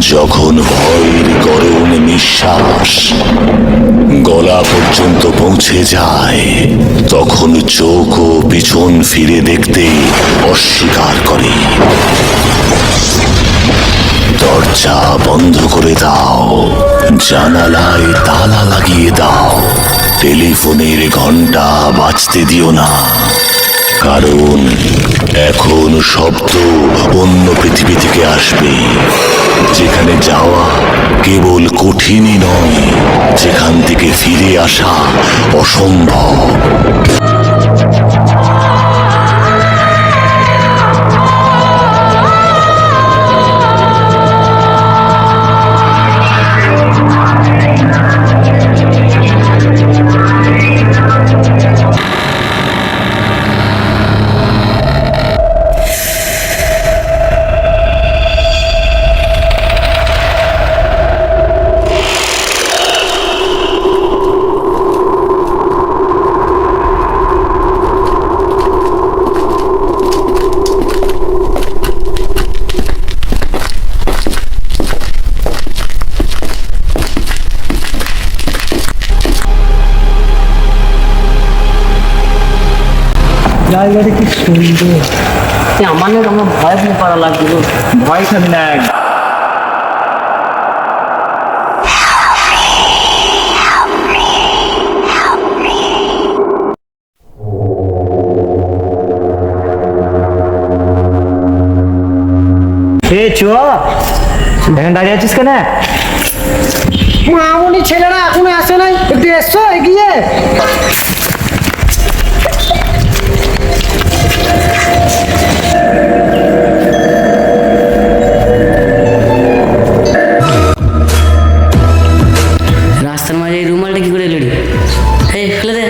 যখন ভয়ের গরম নিঃশ্বাস গলা পর্যন্ত পৌঁছে যায়, তখন চোখও পিছন ফিরে দেখতে অস্বীকার করে। দরজা বন্ধ করে দাও, জানালায় তালা লাগিয়ে দাও, টেলিফোনের ঘন্টা বাজতে দিও না, কারণ এখন শব্দ অন্য পৃথিবী থেকে আসবে, যেখানে যাওয়া কেবল কঠিনই নয়, যেখান থেকে ফিরে আসা অসম্ভব। জায়গাটা কি সুন্দর। আমার না আমার ভয় ভয় করা লাগছিল। ভয় খাবি না। এখানে দাঁড়িয়ে আছিস কেন? মামুনি ছেলেরা এখনো আসে নাই, একটু এসছো এগিয়ে। রাস্তার মাঝে এই রুমালটা কি করে এলি? এই ফেলে দে।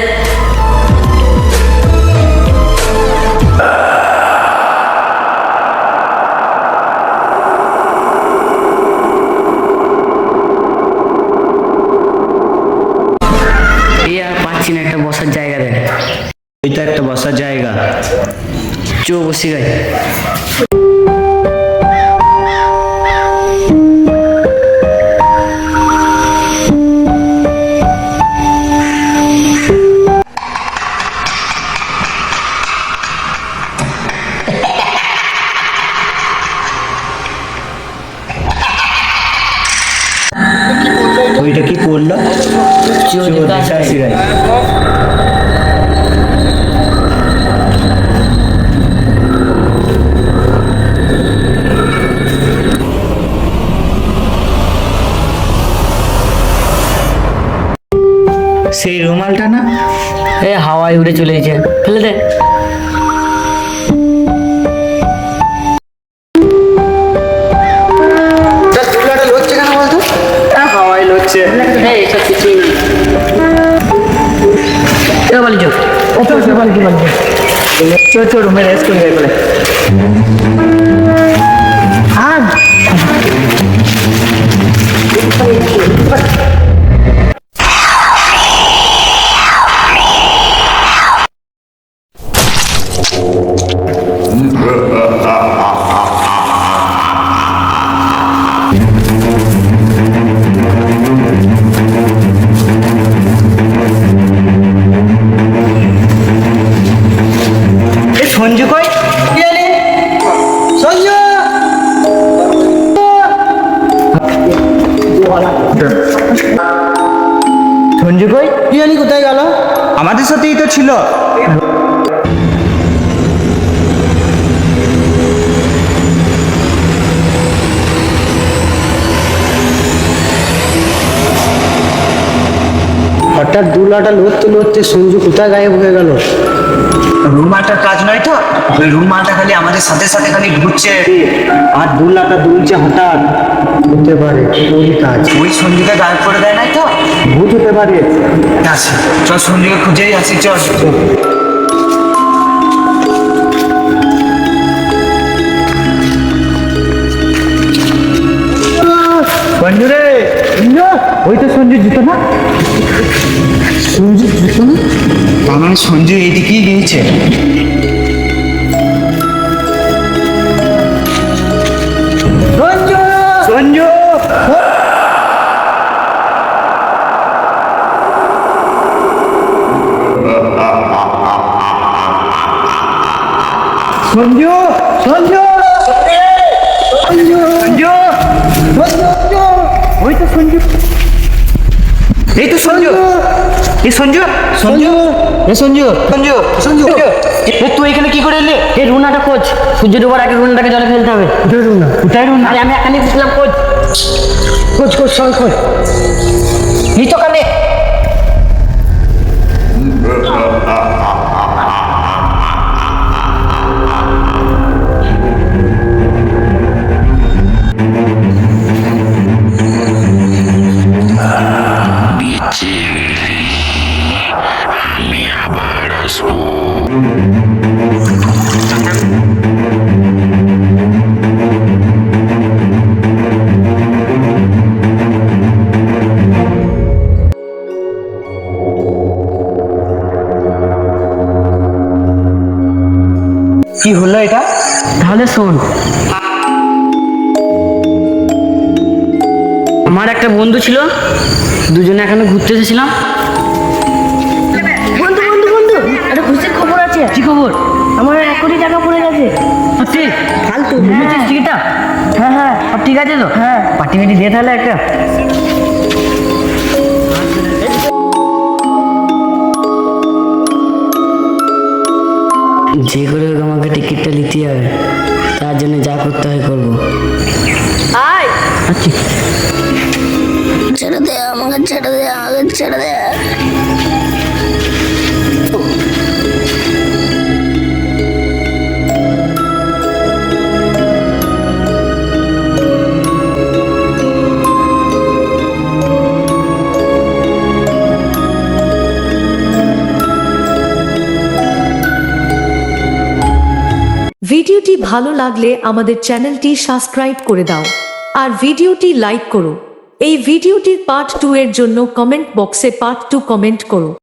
এই আর পাচ্ছি না একটা বসার জায়গা দেয়। এটা একটা বসার জায়গা, চো বসি গাই। ওইটা কি করলো? সেই রুমালটা না? এ হাওয়ায় উড়ে চলে গেছে, ফেলে দে। চুলাটা লড়ছে কেন বলতো? হাওয়ায় লড়ছে। এইসব কিছুই না। বলি চো চো রুমে রেস্ট করে বলে। সঞ্জু কই? সঞ্জু সঞ্জু কই? পিয়ালি কোথায় গেল? আমাদের সাথেই তো ছিল। হঠাৎ দুলাটা লড়তে লড়তে সঞ্জু কোথায় গায়েব হয়ে গেল? রুমালটার কাজ নয় তো? ওই রুমালটা খালি আমাদের সাথে সাথে খালি ঘুরছে। আর দুলাটা দুলছে হঠাৎ, হতে পারে ওই কাজ। ওই সঞ্জুকে গায়েব করে দেয় নাই তো? ভূত হতে পারে। আসি, চল সঞ্জুকে খুঁজেই আসি, চল। সঞ্জু রে, ওই তো সঞ্জু জুতো না? সঞ্জু জুতো না? তার মানে সঞ্জু এইদিকেই গিয়েছে। সঞ্জু সঞ্জু সঞ্জু সঞ্জু সঞ্জু সঞ্জু ওই তো সঞ্জু, এই তো সঞ্জু, এই সঞ্জু, সঞ্জু এ সঞ্জু সঞ্জু, সঞ্জু, তুই এখানে কি করে এলি? এই রুনাটা কোচ, সূর্য ডোবার আগে রুনাটাকে জলে ফেলতে হবে। কোথায় রুনা? আরে আমি এখানে বুঝলাম কোচ। কোচ কোচ সবাই কোচ। এই তো কানে। আমি আবার আসবো। কি হলো এটা? তাহলে শোন, আমার একটা বন্ধু ছিল, দুজনে এখানে ঘুরতে এসেছিলাম। বন্ধু বন্ধু বন্ধু একটা খুশির খবর আছে। কি খবর? আমার 1 কোটি টাকা পড়ে গেছে। সত্যি? ফালতু। বুঝেছিস টিকিটটা? হ্যাঁ হ্যাঁ সব ঠিক আছে তো? হ্যাঁ। পার্টি মাটি দিয়ে তাহলে একটা। যে করে হোক আমাকে টিকিটটা নিতে হবে, তার জন্য যা করতে হয় করবো। আয় আচ্ছা, ছেড়ে দে আমাকে, ছেড়ে দে আমাকে, ছেড়ে দে। ভিডিওটি ভালো লাগলে আমাদের চ্যানেলটি সাবস্ক্রাইব করে দাও আর ভিডিওটি লাইক করো। এই ভিডিওটির পার্ট 2 এর জন্য কমেন্ট বক্সে পার্ট 2 কমেন্ট করো।